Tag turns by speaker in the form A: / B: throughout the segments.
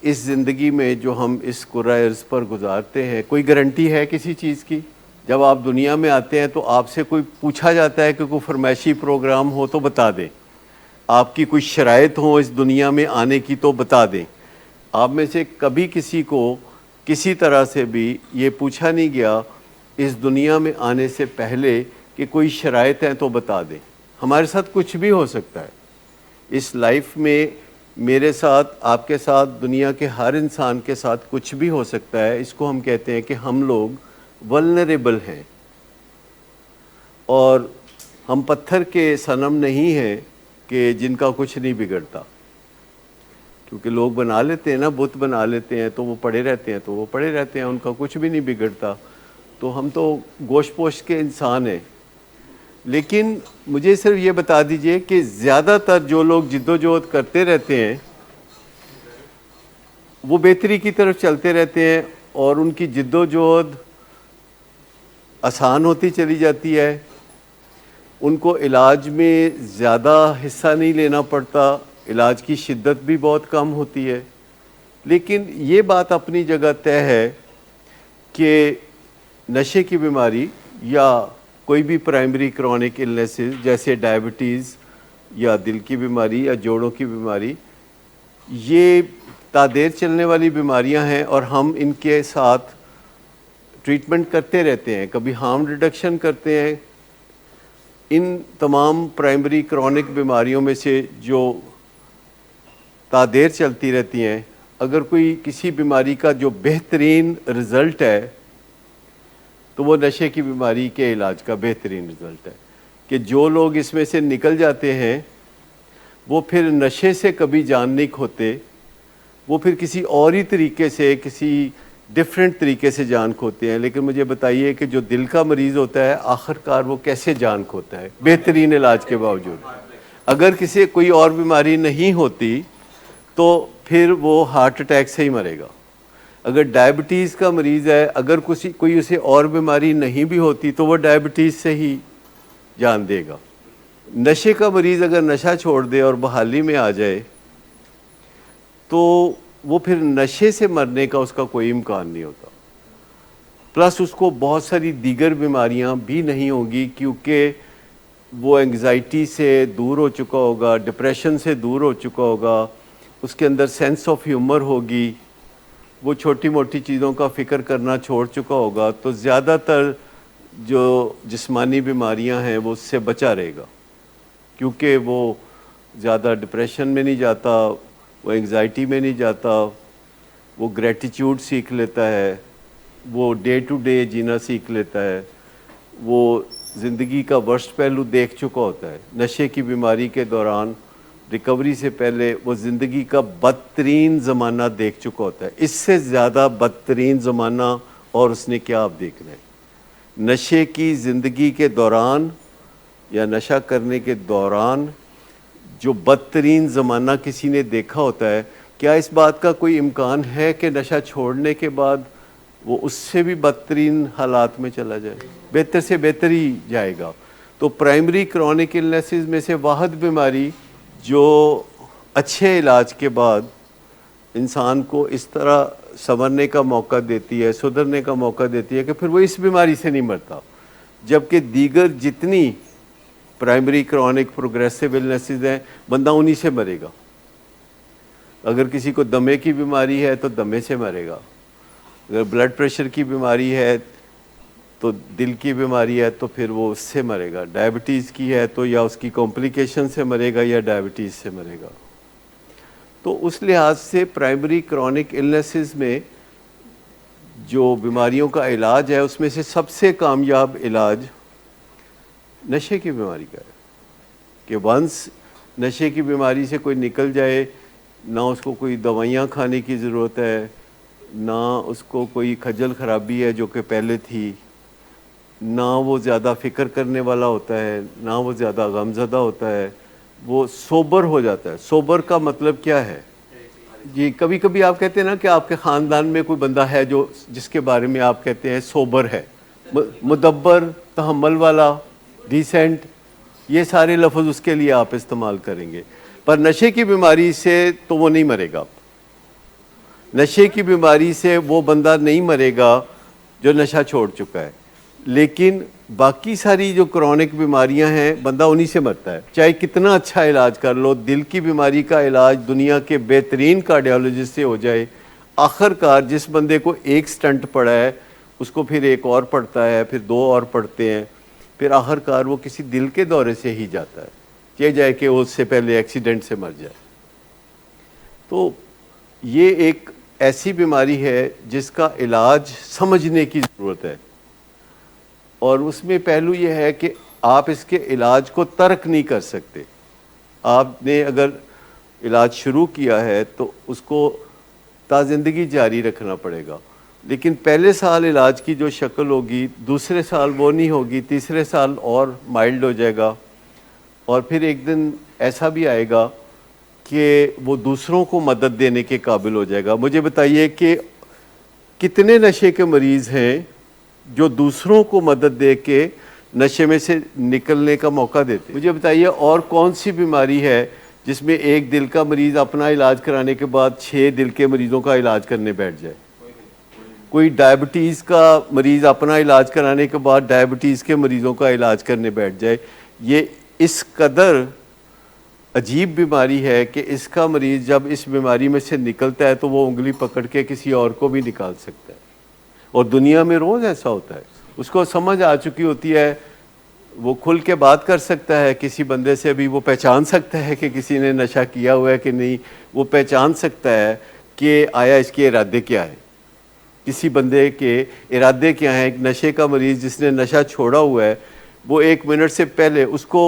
A: इस ज़िंदगी में जो हम इस कुर्रा अर्ज़ पर गुजारते हैं, कोई गारंटी है किसी चीज़ की? जब आप दुनिया में आते हैं तो आपसे कोई पूछा जाता है कि कोई फरमाइशी प्रोग्राम हो तो बता दें, आपकी कोई शराइत हो इस दुनिया में आने की तो बता दें। आप में से कभी किसी को किसी तरह से भी ये पूछा नहीं गया इस दुनिया में आने से पहले कि कोई शराइत हैं तो बता दें। हमारे साथ कुछ भी हो सकता है इस लाइफ में, मेरे साथ, आपके साथ, दुनिया के हर इंसान के साथ कुछ भी हो सकता है। इसको हम कहते हैं कि हम लोग वल्नरेबल हैं और हम पत्थर के सनम नहीं हैं कि जिनका कुछ नहीं बिगड़ता। क्योंकि लोग बना लेते हैं ना, बुत बना लेते हैं तो वो पड़े रहते हैं, तो वो पड़े रहते हैं, उनका कुछ भी नहीं बिगड़ता। तो हम तो गोश्त पोश्त के इंसान हैं। लेकिन मुझे सिर्फ ये बता दीजिए कि ज़्यादातर जो लोग जिद्दोजहद करते रहते हैं वो बेहतरी की तरफ चलते रहते हैं और उनकी जिद्दोजहद आसान होती चली जाती है। उनको इलाज में ज़्यादा हिस्सा नहीं लेना पड़ता, इलाज की शिद्दत भी बहुत कम होती है। लेकिन ये बात अपनी जगह तय है कि नशे की बीमारी या कोई भी प्राइमरी क्रॉनिक इलनेसेस जैसे डायबिटीज़ या दिल की बीमारी या जोड़ों की बीमारी, ये तादेर चलने वाली बीमारियां हैं और हम इनके साथ ट्रीटमेंट करते रहते हैं। कभी हार्म रिडक्शन करते हैं। इन तमाम प्राइमरी क्रॉनिक बीमारियों में से जो तादेर चलती रहती हैं, अगर कोई किसी बीमारी का जो बेहतरीन रिज़ल्ट है तो वो नशे की बीमारी के इलाज का बेहतरीन रिज़ल्ट है कि जो लोग इसमें से निकल जाते हैं वो फिर नशे से कभी जान नहीं खोते, वो फिर किसी और ही तरीके से, किसी डिफरेंट तरीके से जान खोते हैं। लेकिन मुझे बताइए कि जो दिल का मरीज़ होता है आखिरकार वो कैसे जान खोता है बेहतरीन इलाज के बावजूद? अगर किसी कोई और बीमारी नहीं होती तो फिर वो हार्ट अटैक से ही मरेगा। अगर डायबिटीज़ का मरीज़ है, अगर कोई उसे और बीमारी नहीं भी होती तो वो डायबिटीज़ से ही जान देगा। नशे का मरीज़ अगर नशा छोड़ दे और बहाली में आ जाए तो वो फिर नशे से मरने का उसका कोई इम्कान नहीं होता। प्लस उसको बहुत सारी दीगर बीमारियां भी नहीं होंगी क्योंकि वो एंग्जाइटी से दूर हो चुका होगा, डिप्रेशन से दूर हो चुका होगा, उसके अंदर सेंस ऑफ ह्यूमर होगी, वो छोटी मोटी चीज़ों का फ़िक्र करना छोड़ चुका होगा। तो ज़्यादातर जो जिस्मानी बीमारियां हैं वो उससे बचा रहेगा क्योंकि वो ज़्यादा डिप्रेशन में नहीं जाता, वो एंग्जाइटी में नहीं जाता, वो ग्रेटिट्यूड सीख लेता है, वो डे टू डे जीना सीख लेता है, वो ज़िंदगी का वर्स्ट पहलू देख चुका होता है। नशे की बीमारी के दौरान रिकवरी से पहले वो ज़िंदगी का बदतरीन ज़माना देख चुका होता है। इससे ज़्यादा बदतरीन ज़माना और उसने क्या आप देखना है? नशे की ज़िंदगी के दौरान या नशा करने के दौरान जो बदतरीन ज़माना किसी ने देखा होता है, क्या इस बात का कोई इम्कान है कि नशा छोड़ने के बाद वो उससे भी बदतरीन हालात में चला जाए? बेहतर से बेहतर ही जाएगा। तो प्राइमरी क्रॉनिक इलनेसेस में से वाहिद बीमारी जो अच्छे इलाज के बाद इंसान को इस तरह संवरने का मौका देती है, सुधरने का मौका देती है कि फिर वो इस बीमारी से नहीं मरता, जबकि दीगर जितनी प्राइमरी क्रॉनिक प्रोग्रेसिव इलनेसेस हैं बंदा उन्हीं से मरेगा। अगर किसी को दमे की बीमारी है तो दमे से मरेगा, अगर ब्लड प्रेशर की बीमारी है तो दिल की बीमारी है तो फिर वो उससे मरेगा, डायबिटीज़ की है तो या उसकी कॉम्प्लिकेशन से मरेगा या डायबिटीज़ से मरेगा। तो उस लिहाज से प्राइमरी क्रॉनिक इलनेसेस में जो बीमारियों का इलाज है उसमें से सबसे कामयाब इलाज नशे की बीमारी का है कि वंस नशे की बीमारी से कोई निकल जाए, ना उसको कोई दवाइयाँ खाने की ज़रूरत है, ना उसको कोई खजल ख़राबी है जो कि पहले थी, ना वो ज़्यादा फ़िक्र करने वाला होता है, ना वो ज़्यादा गमज़दा होता है, वो सोबर हो जाता है। सोबर का मतलब क्या है जी? कभी कभी आप कहते हैं ना कि आपके ख़ानदान में कोई बंदा है जो जिसके बारे में आप कहते हैं सोबर है, मुदब्बर, तहम्मुल वाला, डिसेंट, ये सारे लफ्ज़ उसके लिए आप इस्तेमाल करेंगे। पर नशे की बीमारी से तो वो नहीं मरेगा। नशे की बीमारी से वो बंदा नहीं मरेगा जो नशा छोड़ चुका है, लेकिन बाकी सारी जो क्रॉनिक बीमारियां हैं बंदा उन्हीं से मरता है। चाहे कितना अच्छा इलाज कर लो, दिल की बीमारी का इलाज दुनिया के बेहतरीन कार्डियोलॉजिस्ट से हो जाए, आखिरकार जिस बंदे को एक स्टंट पड़ा है उसको फिर एक और पड़ता है, फिर दो और पड़ते हैं, फिर आखिरकार वो किसी दिल के दौरे से ही जाता है, चाहे जाए कि वो उससे पहले एक्सीडेंट से मर जाए। तो ये एक ऐसी बीमारी है जिसका इलाज समझने की ज़रूरत है, और उसमें पहलू ये है कि आप इसके इलाज को तर्क नहीं कर सकते। आपने अगर इलाज शुरू किया है तो उसको ताज़िंदगी जारी रखना पड़ेगा, लेकिन पहले साल इलाज की जो शक्ल होगी दूसरे साल वो नहीं होगी, तीसरे साल और माइल्ड हो जाएगा, और फिर एक दिन ऐसा भी आएगा कि वो दूसरों को मदद देने के काबिल हो जाएगा। मुझे बताइए कि कितने नशे के मरीज़ हैं जो दूसरों को मदद दे के नशे में से निकलने का मौका देते। मुझे बताइए और कौन सी बीमारी है जिसमें एक दिल का मरीज़ अपना इलाज कराने के बाद 6 दिल के मरीज़ों का इलाज करने बैठ जाए? कोई डायबिटीज़ का मरीज़ अपना इलाज कराने के बाद डायबिटीज़ के मरीज़ों का इलाज करने बैठ जाए। ये इस कदर अजीब बीमारी है कि इसका मरीज़ जब इस बीमारी में से निकलता है तो वो उंगली पकड़ के किसी और को भी निकाल सकता है, और दुनिया में रोज़ ऐसा होता है। उसको समझ आ चुकी होती है, वो खुल के बात कर सकता है किसी बंदे से, भी वो पहचान सकता है कि किसी ने नशा किया हुआ है कि नहीं, वो पहचान सकता है कि आया इसके इरादे क्या है, किसी बंदे के इरादे क्या हैं। एक नशे का मरीज़ जिसने नशा छोड़ा हुआ है, वो 1 मिनट से पहले, उसको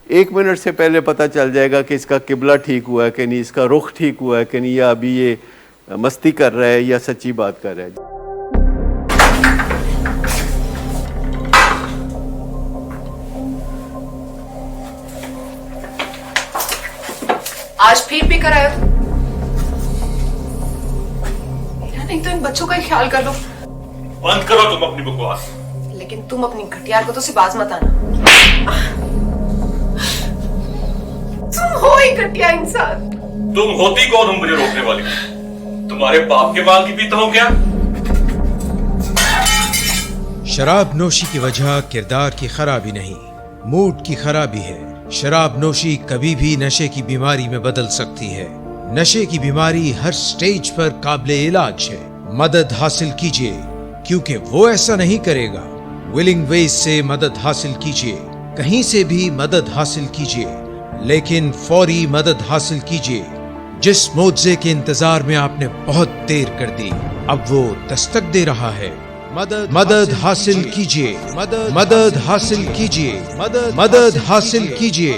A: 1 मिनट से पहले पता चल जाएगा कि इसका किबला ठीक हुआ है कि नहीं, इसका रुख ठीक हुआ है कि नहीं, या अभी ये मस्ती कर रहा है या सच्ची बात कर रहा है।
B: आज फिर पी कर आए हो? मेरा नहीं तो इन बच्चों का ही ख्याल कर लो।
C: बंद करो तुम अपनी बकवास।
B: लेकिन तुम अपनी घटियार को तो सिर्फ बाज मत आना। तुम हो ही घटिया इंसान।
C: तुम होती कौन हो मुझे रोकने वाली? तुम्हारे बाप के माल की पीता हूं क्या?
D: शराब नोशी की वजह किरदार की खराबी नहीं, मूड की खराबी है। शराब नोशी कभी भी नशे की बीमारी में बदल सकती है। नशे की बीमारी हर स्टेज पर काबिले इलाज है। मदद हासिल कीजिए, क्योंकि वो ऐसा नहीं करेगा। विलिंग वेज से मदद हासिल कीजिए, कहीं से भी मदद हासिल कीजिए, लेकिन फौरी मदद हासिल कीजिए। जिस मुआवजे के इंतजार में आपने बहुत देर कर दी, अब वो दस्तक दे रहा है। मदद हासिल कीजिए, मदद हासिल कीजिए, मदद हासिल कीजिए।